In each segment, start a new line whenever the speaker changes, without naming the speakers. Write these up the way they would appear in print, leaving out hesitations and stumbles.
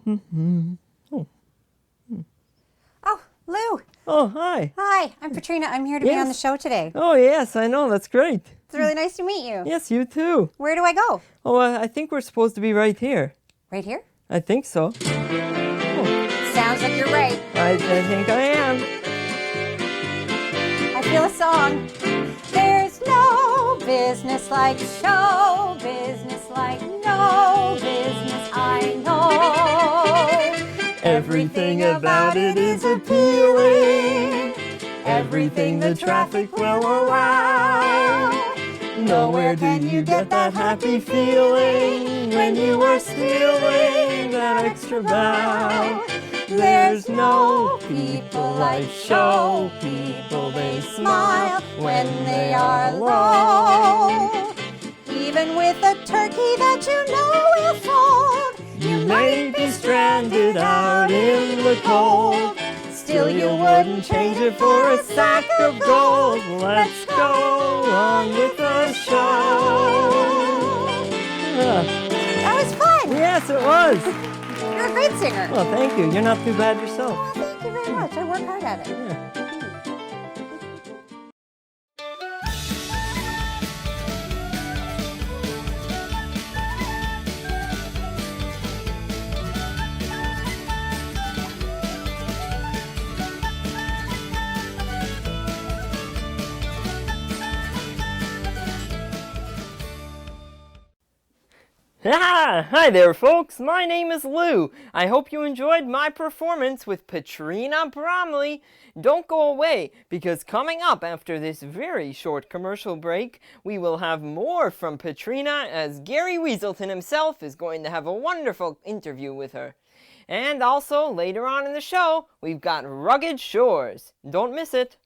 Mm-hmm. Oh.
Oh, Lou.
Oh, hi.
Hi, I'm Petrina. I'm here to be on the show today.
Oh, yes, I know. That's great.
It's really nice to meet you.
Yes, you too.
Where do I go?
Oh, I think we're supposed to be right here.
Right here?
I think so.
Sounds like you're right.
I think I am.
I feel a song. There's no business like show business, like no business I know.
Everything about it is appealing. Everything the traffic will allow. Nowhere do you get that happy feeling when you are stealing that extra bow. There's no people like show people. They smile when they are alone.
Even with a turkey that you know will fold,
You may be stranded out in the cold. Still you wouldn't change it for a sack of gold. Let's go on with the show.
That was fun.
Yes, it was.
You're a great singer.
Well, thank you. You're not too bad yourself.
Oh, thank you very much. I work hard at it.
Yeah. Hi there, folks. My name is Lou. I hope you enjoyed my performance with Patrina Bromley. Don't go away, because coming up after this very short commercial break, we will have more from Petrina, as Gary Wheeseltin himself is going to have a wonderful interview with her. And also, later on in the show, we've got Rugged Shores. Don't miss it.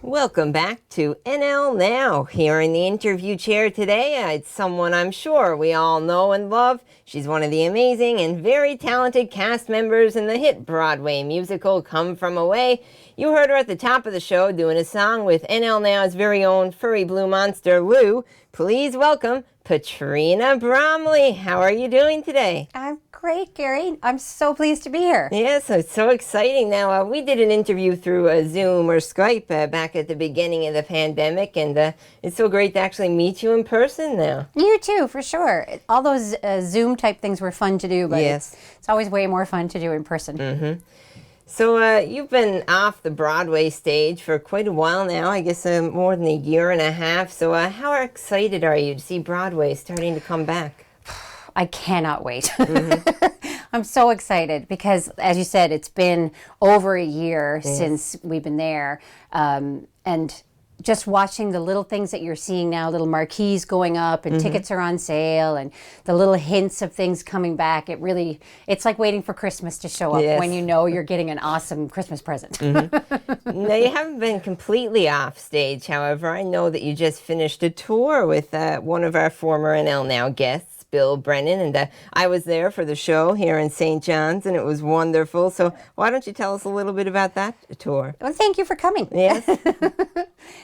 Welcome back to NL Now. Here in the interview chair today, it's someone I'm sure we all know and love. She's one of the amazing and very talented cast members in the hit Broadway musical Come From Away. You heard her at the top of the show doing a song with NL Now's very own furry blue monster, Lou. Please welcome Petrina Bromley. How are you doing today?
I'm great, Gary. I'm so pleased to be here.
Yes, it's so exciting. Now, we did an interview through Zoom or Skype back at the beginning of the pandemic, and it's so great to actually meet you in person now.
You too, for sure. All those Zoom type things were fun to do, but
Yes.
it's always way more fun to do in person.
Mm-hmm. So you've been off the Broadway stage for quite a while now, I guess more than a year and a half. So how excited are you to see Broadway starting to come back?
I cannot wait. Mm-hmm. I'm so excited because, as you said, it's been over a year since we've been there. And just watching the little things that you're seeing now, little marquees going up and tickets are on sale and the little hints of things coming back, it's like waiting for Christmas to show up when you know you're getting an awesome Christmas present.
Now, you haven't been completely off stage, however. I know that you just finished a tour with one of our former NL Now guests, Bill Brennan, and I was there for the show here in St. John's, and it was wonderful. So why don't you tell us a little bit about that tour?
Well, thank you for coming.
Yes.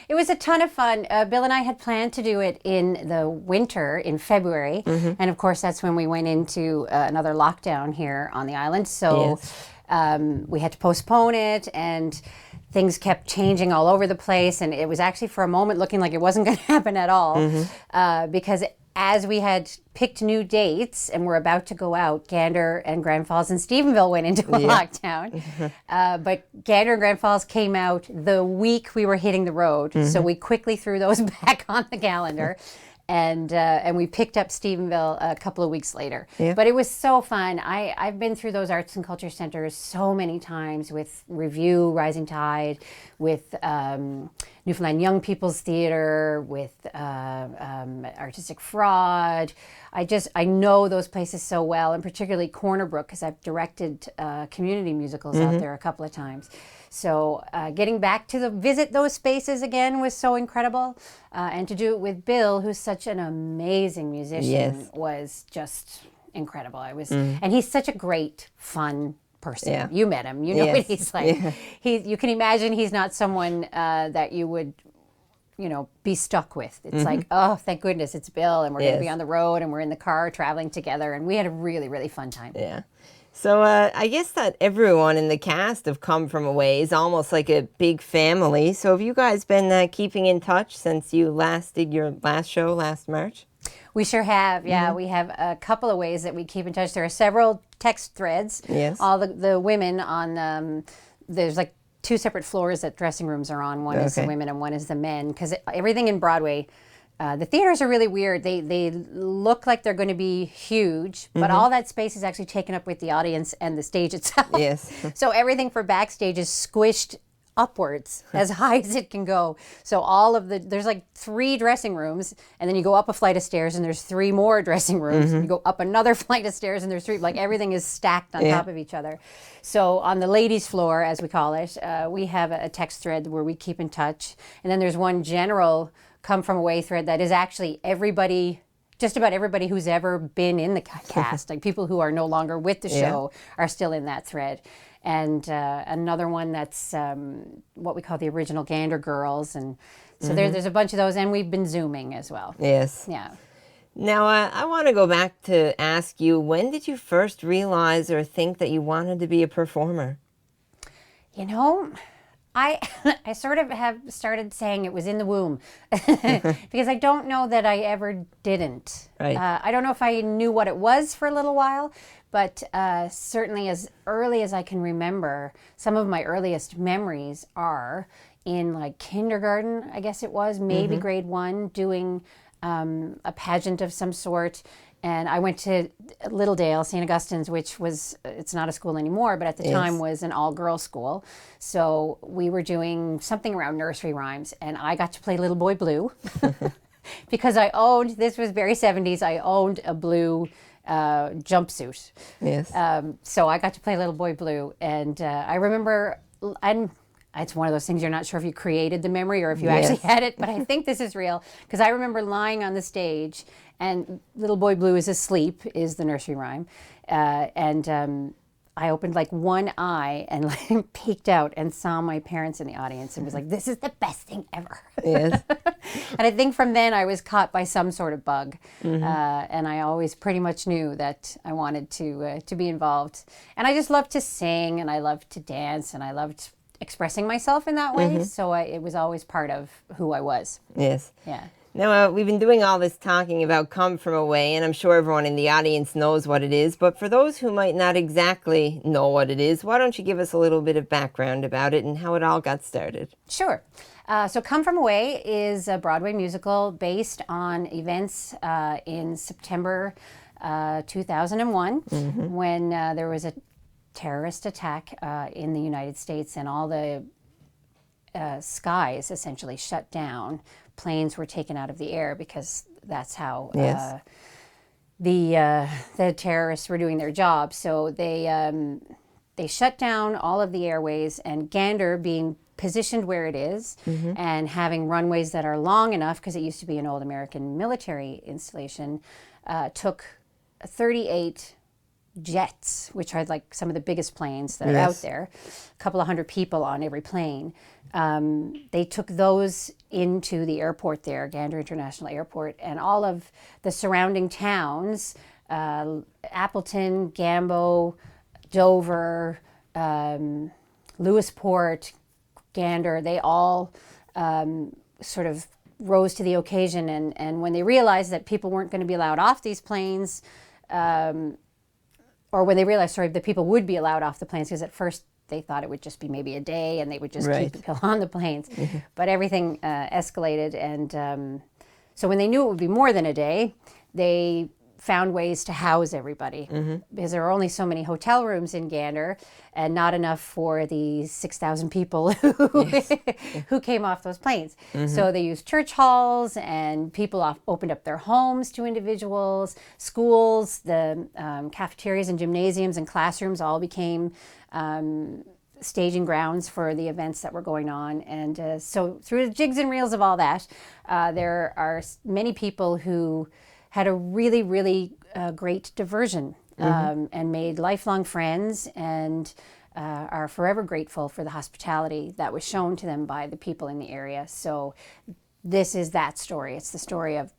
It was a ton of fun. Bill and I had planned to do it in the winter, in February, and of course that's when we went into another lockdown here on the island. So we had to postpone it, and things kept changing all over the place, and it was actually for a moment looking like it wasn't going to happen at all, because as we had picked new dates and were about to go out, Gander and Grand Falls and Stephenville went into a lockdown. But Gander and Grand Falls came out the week we were hitting the road. So we quickly threw those back on the calendar. And we picked up Stephenville a couple of weeks later. But it was so fun. I've been through those arts and culture centers so many times with Review, Rising Tide, with Newfoundland Young People's Theater, with Artistic Fraud. I know those places so well, and particularly Corner Brook, because I've directed community musicals out there a couple of times. So getting back to visit those spaces again was so incredible. And to do it with Bill, who's such an amazing musician, was just incredible. And he's such a great, fun person.
Yeah.
You met him. You know
Yes.
what he's like.
Yeah.
You can imagine he's not someone that you would, be stuck with. It's like, oh, thank goodness it's Bill, and we're going to be
Yes.
on the road, and we're in the car traveling together, and we had a really, really fun time.
Yeah. So I guess that everyone in the cast have come from away is almost like a big family. So have you guys been keeping in touch since you last did your last show last March?
We sure have, yeah. We have a couple of ways that we keep in touch. There are several text threads.
Yes.
All the women on, there's like two separate floors that dressing rooms are on. One is the
Okay.
women and one is the men. Because everything in Broadway, the theaters are really weird. They look like they're going to be huge, but all that space is actually taken up with the audience and the stage itself.
Yes.
So everything for backstage is squished upwards as high as it can go. So all of there's like 3 dressing rooms, and then you go up a flight of stairs and there's 3 more dressing rooms. You go up another flight of stairs and there's 3, like everything is stacked on top of each other. So on the ladies floor, as we call it, we have a text thread where we keep in touch. And then there's one general come from away thread that is actually everybody, just about everybody who's ever been in the cast, like people who are no longer with the show are still in that thread. And another one that's what we call the original Gander Girls. And so there's a bunch of those, and we've been Zooming as well.
Yes.
Yeah.
Now, I want to go back to ask you, when did you first realize or think that you wanted to be a performer?
I sort of have started saying it was in the womb because I don't know that I ever didn't.
Right.
I don't know if I knew what it was for a little while, but certainly as early as I can remember, some of my earliest memories are in like kindergarten, I guess it was, maybe grade 1, doing a pageant of some sort. And I went to Littledale, St. Augustine's, which was, it's not a school anymore, but at the time was an all-girls school. So we were doing something around nursery rhymes, and I got to play Little Boy Blue because this was very 70s, I owned a blue jumpsuit.
Yes.
So I got to play Little Boy Blue, and I remember, it's one of those things you're not sure if you created the memory or if you actually had it, but I think this is real because I remember lying on the stage and Little Boy Blue is asleep is the nursery rhyme, and I opened like one eye and like peeked out and saw my parents in the audience and was like, "This is the best thing ever."
Yes.
And I think from then I was caught by some sort of bug, and I always pretty much knew that I wanted to be involved. And I just loved to sing, and I loved to dance, and I loved expressing myself in that way. So it was always part of who I was.
Yes.
Yeah.
Now, we've been doing all this talking about come from away, and I'm sure everyone in the audience knows what it is. But for those who might not exactly know what it is, why don't you give us a little bit of background about it and how it all got started?
Sure. So Come From Away is a Broadway musical based on events in September 2001 when there was a terrorist attack in the United States, and all the skies essentially shut down. Planes were taken out of the air because that's how the terrorists were doing their job. So they shut down all of the airways, and Gander, being positioned where it is and having runways that are long enough, because it used to be an old American military installation, took 38 jets, which are like some of the biggest planes that are out there, a couple of hundred people on every plane. They took those into the airport there, Gander International Airport, and all of the surrounding towns, Appleton, Gambo, Dover, Lewisport, Gander, they all sort of rose to the occasion. And when they realized that people weren't going to be allowed off these planes, or when they realized, that people would be allowed off the planes, because at first they thought it would just be maybe a day and they would just keep people on the planes. But everything escalated. And so when they knew it would be more than a day, they found ways to house everybody, because there were only so many hotel rooms in Gander and not enough for the 6,000 people who came off those planes. So they used church halls, and people opened up their homes to individuals. Schools, the cafeterias and gymnasiums and classrooms all became staging grounds for the events that were going on. And so through the jigs and reels of all that, there are many people who had a really, really great diversion and made lifelong friends, and are forever grateful for the hospitality that was shown to them by the people in the area. So this is that story. It's the story of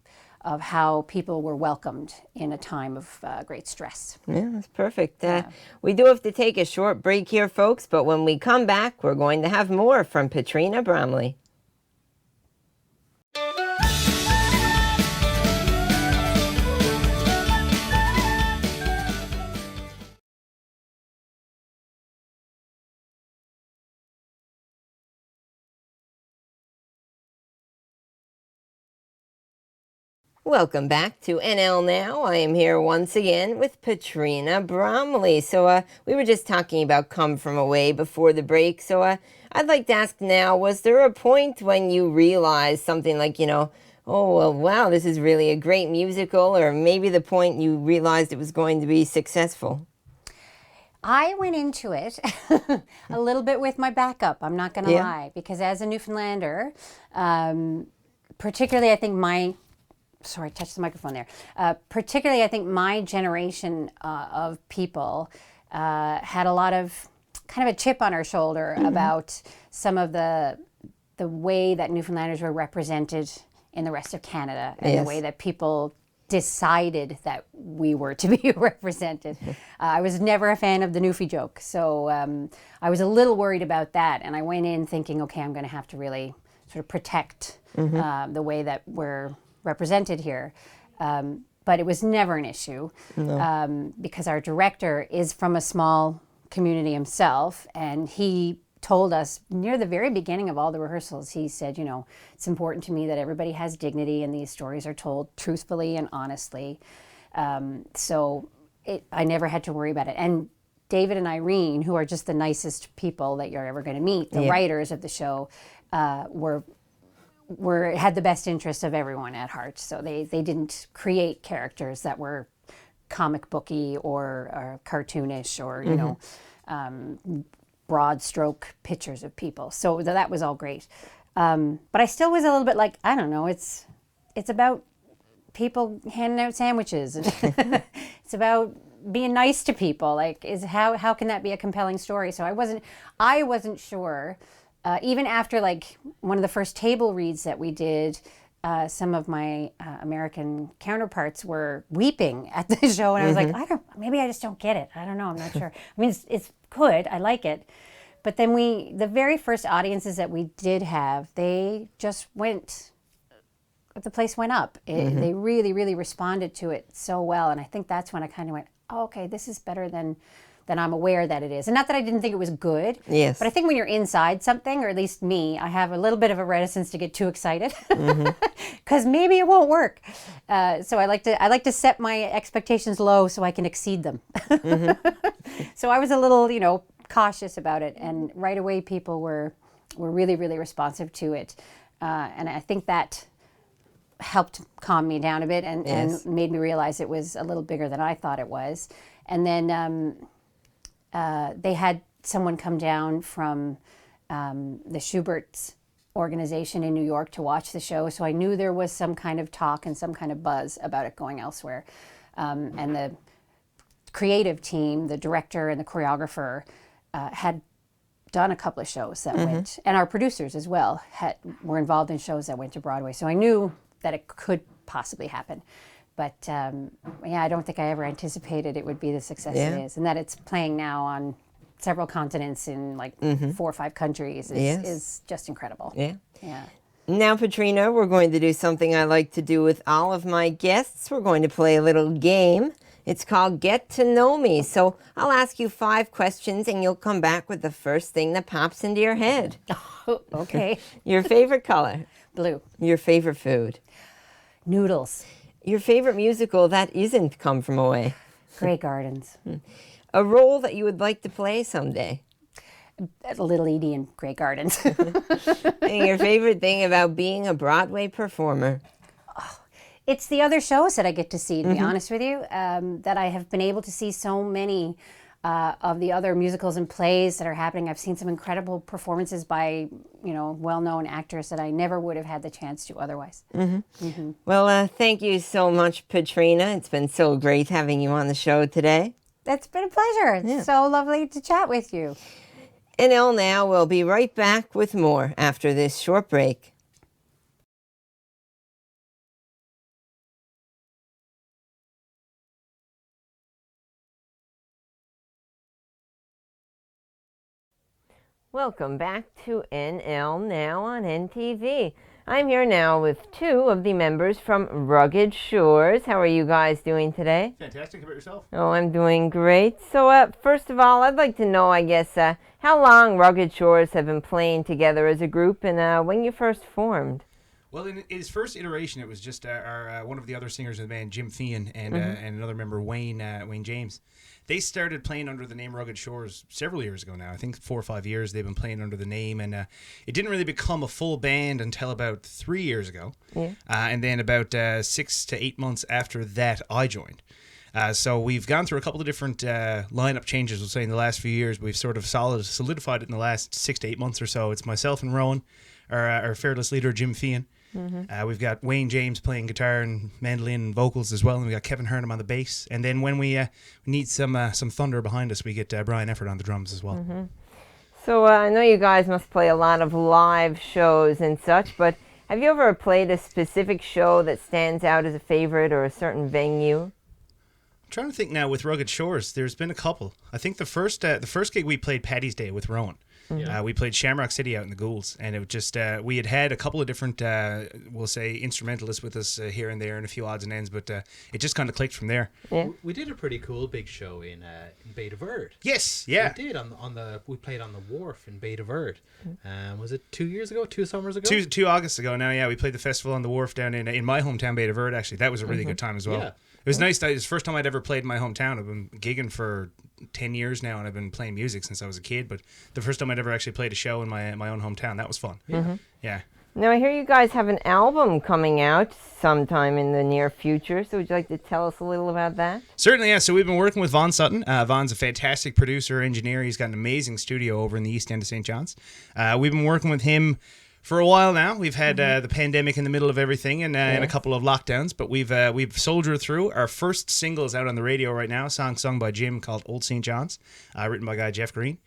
how people were welcomed in a time of great stress.
Yeah, that's perfect. We do have to take a short break here, folks, but when we come back, we're going to have more from Petrina Bromley. Welcome back to NL Now. I am here once again with Petrina Bromley. So we were just talking about Come From Away before the break. So I'd like to ask now, was there a point when you realized something like, oh, well, wow, this is really a great musical, or maybe the point you realized it was going to be successful?
I went into it a little bit with my backup, I'm not going to lie, because as a Newfoundlander, particularly I think sorry, touch the microphone there. Particularly, I think my generation of people had a lot of kind of a chip on our shoulder about some of the way that Newfoundlanders were represented in the rest of Canada, and the way that people decided that we were to be represented. I was never a fan of the Newfie joke, so I was a little worried about that, and I went in thinking, okay, I'm going to have to really sort of protect the way that we're represented here, but it was never an issue. Because our director is from a small community himself, and he told us near the very beginning of all the rehearsals, he said, it's important to me that everybody has dignity and these stories are told truthfully and honestly. So I never had to worry about it. And David and Irene, who are just the nicest people that you're ever going to meet, the writers of the show, had the best interest of everyone at heart. So they didn't create characters that were comic booky or cartoonish or broad stroke pictures of people. So that was all great. But I still was a little bit like, I don't know, it's about people handing out sandwiches. It's about being nice to people. Like, how can that be a compelling story? So I wasn't sure. Even after like one of the first table reads that we did, some of my American counterparts were weeping at the show, and I was like, maybe I just don't get it. I don't know. I'm not sure. I mean, it's good. I like it. But then the very first audiences that we did have, they just went, the place went up. They really, really responded to it so well. And I think that's when I kind of went, oh, okay, this is better than I'm aware that it is. And not that I didn't think it was good, but I think when you're inside something, or at least me, I have a little bit of a reticence to get too excited because maybe it won't work. So I like to set my expectations low so I can exceed them. So I was a little, cautious about it, and right away people were really, really responsive to it, and I think that helped calm me down a bit and made me realize it was a little bigger than I thought it was. And then they had someone come down from the Schubert's organization in New York to watch the show, so I knew there was some kind of talk and some kind of buzz about it going elsewhere. And the creative team, the director and the choreographer, had done a couple of shows that went, and our producers as well were involved in shows that went to Broadway, so I knew that it could possibly happen. But I don't think I ever anticipated it would be the success it is, and that it's playing now on several continents in like 4 or 5 countries is just incredible. Yeah.
Now, Petrina, we're going to do something I like to do with all of my guests. We're going to play a little game. It's called Get to Know Me. So I'll ask you 5 questions, and you'll come back with the first thing that pops into your head.
Okay.
Your favorite color?
Blue.
Your favorite food?
Noodles.
Your favorite musical that isn't Come From Away?
Grey Gardens.
A role that you would like to play someday?
Little Edie in Grey Gardens.
And your favorite thing about being a Broadway performer?
It's the other shows that I get to see, to be honest with you, that I have been able to see so many of the other musicals and plays that are happening. I've seen some incredible performances by, well-known actors that I never would have had the chance to otherwise.
Well, thank you so much, Petrina. It's been so great having you on the show today.
It's been a pleasure. It's so lovely to chat with you.
NL Now will be right back with more after this short break. Welcome back to NL Now on NTV. I'm here now with two of the members from Rugged Shores. How are you guys doing today?
Fantastic. How about yourself?
Oh, I'm doing great. So, first of all, I'd like to know, how long Rugged Shores have been playing together as a group and when you first formed.
Well, in his first iteration, it was just our one of the other singers in the band, Jim Thean, and another member, Wayne James. They started playing under the name Rugged Shores several years ago now. I think 4 or 5 years they've been playing under the name, and it didn't really become a full band until about 3 years ago. Yeah. And then about 6 to 8 months after that, I joined. So we've gone through a couple of different lineup changes, we'll say, in the last few years. We've sort of solidified it in the last 6 to 8 months or so. It's myself and Rowan, our fearless leader, Jim Thean. We've got Wayne James playing guitar and mandolin and vocals as well, and we got Kevin Hurnham on the bass. And then when we need some thunder behind us, we get Brian Efford on the drums as well.
So I know you guys must play a lot of live shows and such, but have you ever played a specific show that stands out as a favorite or a certain venue?
I'm trying to think now with Rugged Shores. There's been a couple. I think the first gig we played Paddy's Day with Rowan. We played Shamrock City out in the Ghouls, and it was just we had a couple of different we'll say instrumentalists with us here and there and a few odds and ends, but it just kind of clicked from there.
Yeah. We did a pretty cool big show in Bay de Verde.
Yes, yeah.
We did we played on the wharf in Bay de Verde. Was it 2 years ago, 2 summers ago?
Two Augusts ago now. Yeah, we played the festival on the wharf down in my hometown, Bay de Verde. Actually, that was a really good time as well.
Yeah.
It was nice. It was the first time I'd ever played in my hometown. I've been gigging for 10 years now, and I've been playing music since I was a kid. But the first time I'd ever actually played a show in my own hometown, that was fun. Yeah.
Now, I hear you guys have an album coming out sometime in the near future. So would you like to tell us a little about that?
Certainly, yeah. So we've been working with Vaughn Sutton. Vaughn's a fantastic producer, engineer. He's got an amazing studio over in the east end of St. John's. We've been working with him for a while now. We've had the pandemic in the middle of everything and a couple of lockdowns, but we've soldiered through. Our first single is out on the radio right now, a song sung by Jim called Old St. John's, written by guy Jeff Green.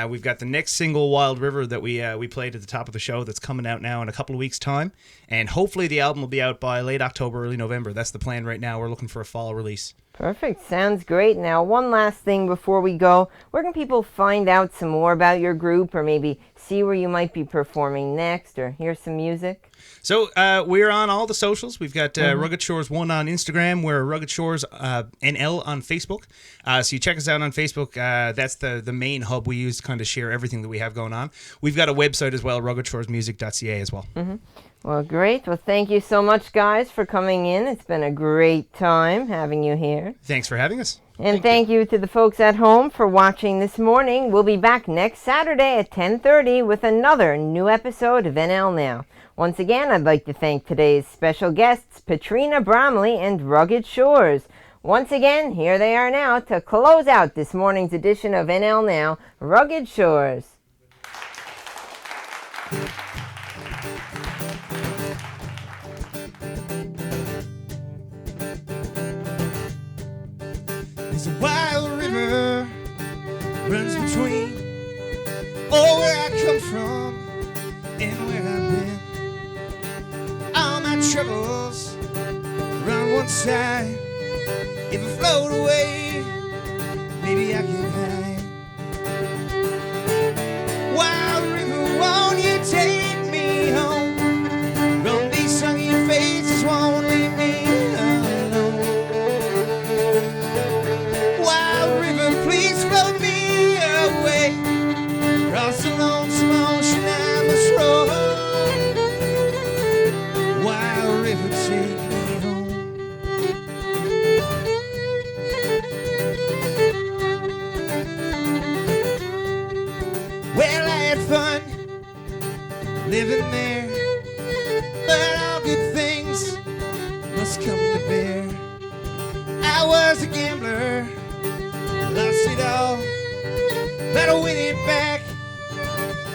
We've got the next single, Wild River, that we played at the top of the show that's coming out now in a couple of weeks' time, and hopefully the album will be out by late October, early November. That's the plan right now. We're looking for a fall release.
Perfect. Sounds great. Now, one last thing before we go. Where can people find out some more about your group, or maybe see where you might be performing next, or hear some music?
So we're on all the socials. We've got Rugged Shores 1 on Instagram. We're Rugged Shores NL on Facebook. So you check us out on Facebook. That's the main hub we use to kind of share everything that we have going on. We've got a website as well, ruggedShoresmusic.ca as well.
Well, great. Well, thank you so much, guys, for coming in. It's been a great time having you here.
Thanks for having us.
And thank you to the folks at home for watching this morning. We'll be back next Saturday at 10:30 with another new episode of NL Now. Once again, I'd like to thank today's special guests, Petrina Bromley and Rugged Shores. Once again, here they are now to close out this morning's edition of NL Now, Rugged Shores.
There's a wild river runs between where I come from and where I've been. All my troubles run one side. If I float away, maybe I can hide. Wild river, won't you take me home? From these sunny faces won't leave me alone. Wild river, please float me away. Across the lonesome ocean I must roll. Wild river, take me home. Well, I had fun living there, but all good things must come to bear. I was a gambler, lost it all, but I win it back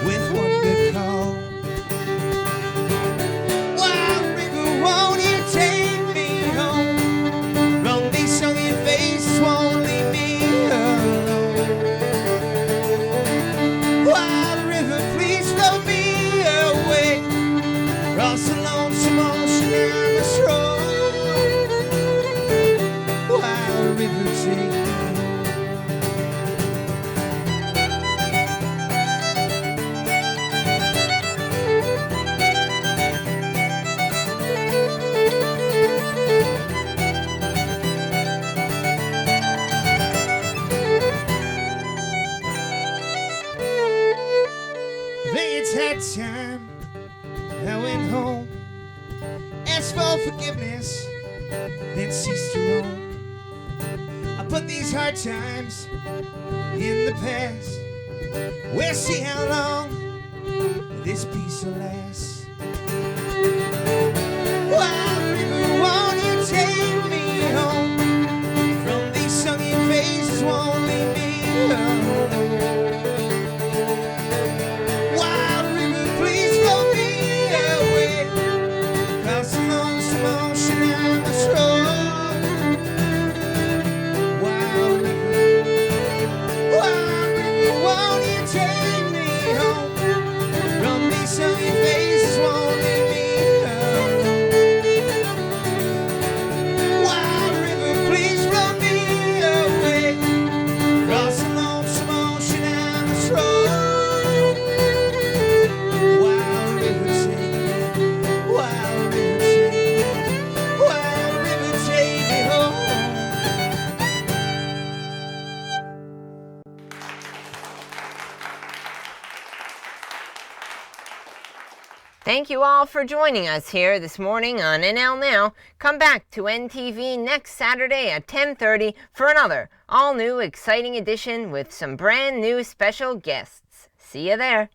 with one good call. Wild river, won't you take me home? From these sunny faces, won't leave me alone. Wild river, please flow me away. Cross the lonesome ocean I must roll. Wild river, take me. It's that time I went home, asked for forgiveness, then ceased to roam. I put these hard times in the past. We'll see how long this peace will last. Wild river, won't you take me home? From these sunny faces, won't leave me alone.
Thank you all for joining us here this morning on NL Now. Come back to NTV next Saturday at 10:30 for another all-new exciting edition with some brand new special guests. See you there.